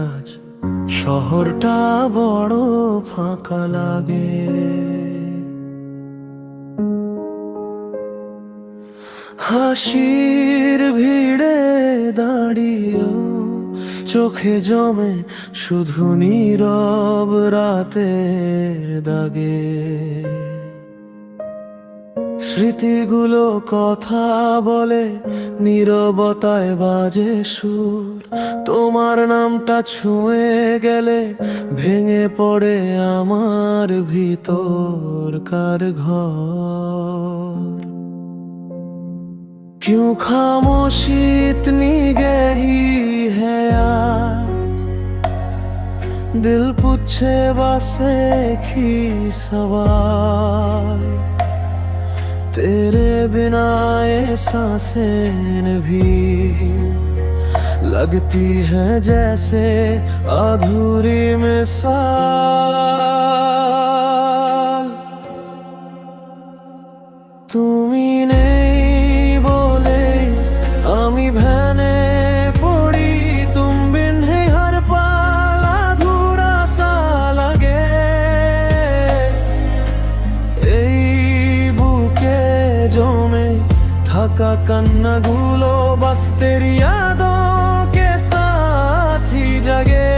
আজ শহরটা বড় ফাঁকা লাগে। হাসির ভিড়ে দাঁড়িয়েও চোখে জমে শুধু নীরব রাতের দাগে। স্মৃতিগুলো কথা বলে, নীরবতায় বাজে সুর। তোমার নামটা ছুঁয়ে গেলে ভেঙে পড়ে আমার ভিতরকার ঘর। क्यों खामोशी इतनी गहरी है आज, दिल पूछे बस एक ही सवाल। तेरे बिना ये सांसें भी लगती हैं जैसे अधूरी मिसाल। তুমি নেই বলে আমি ভ্যানে পড়ি, तुम बिन है हर पल अधूरा सा লাগে। এই বুকে জমে থাকা কান্নাগুলো बस तेरी यादों के साथ ही जगे।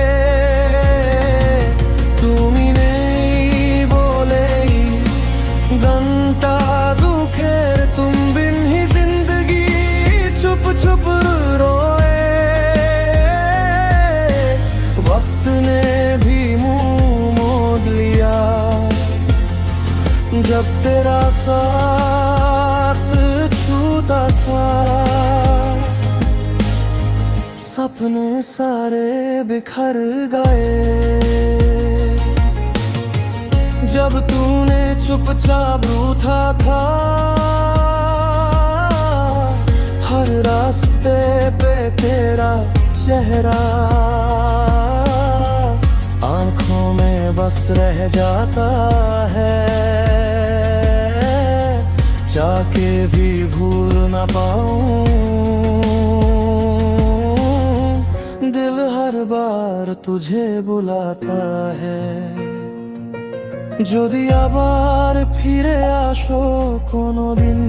তুমি নেই বলেই ঘন্টা দুঃখের, तुम बिन ही जिंदगी चुप चुप रोए। वक्त ने भी मुंह मोड़ लिया जब तेरा साथ छूता था। सपने सारे बिखर गए जब तूने चुपचाप रूठा था। हर रास्ते पे तेरा चेहरा आंखों में बस रह जाता है, चाह के भी भूल न पाऊं। दिल हर बार तुझे बुलाता है, যদি আবার ফিরে আসো কোনোদিন।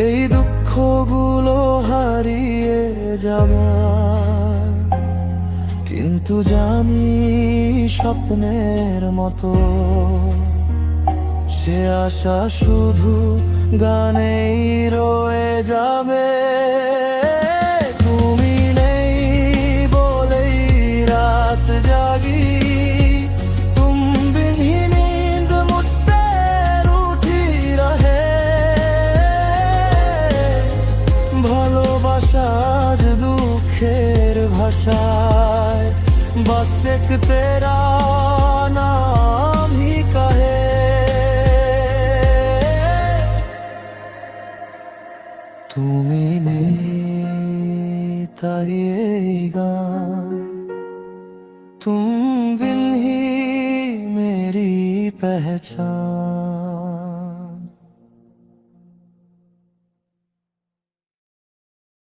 এই দুঃখগুলো হারিয়ে যাবে, কিন্তু জানি স্বপ্নের মতো সে আশা শুধু গানেই রয়ে যাবে। তুমি নেই বলেই রাত জাগি, আজ দুঃখের ভাষায় बस एक तेरा नाम ही कहे। তুমি নেই তাই এই গান, तुम बिन ही मेरी पहचान।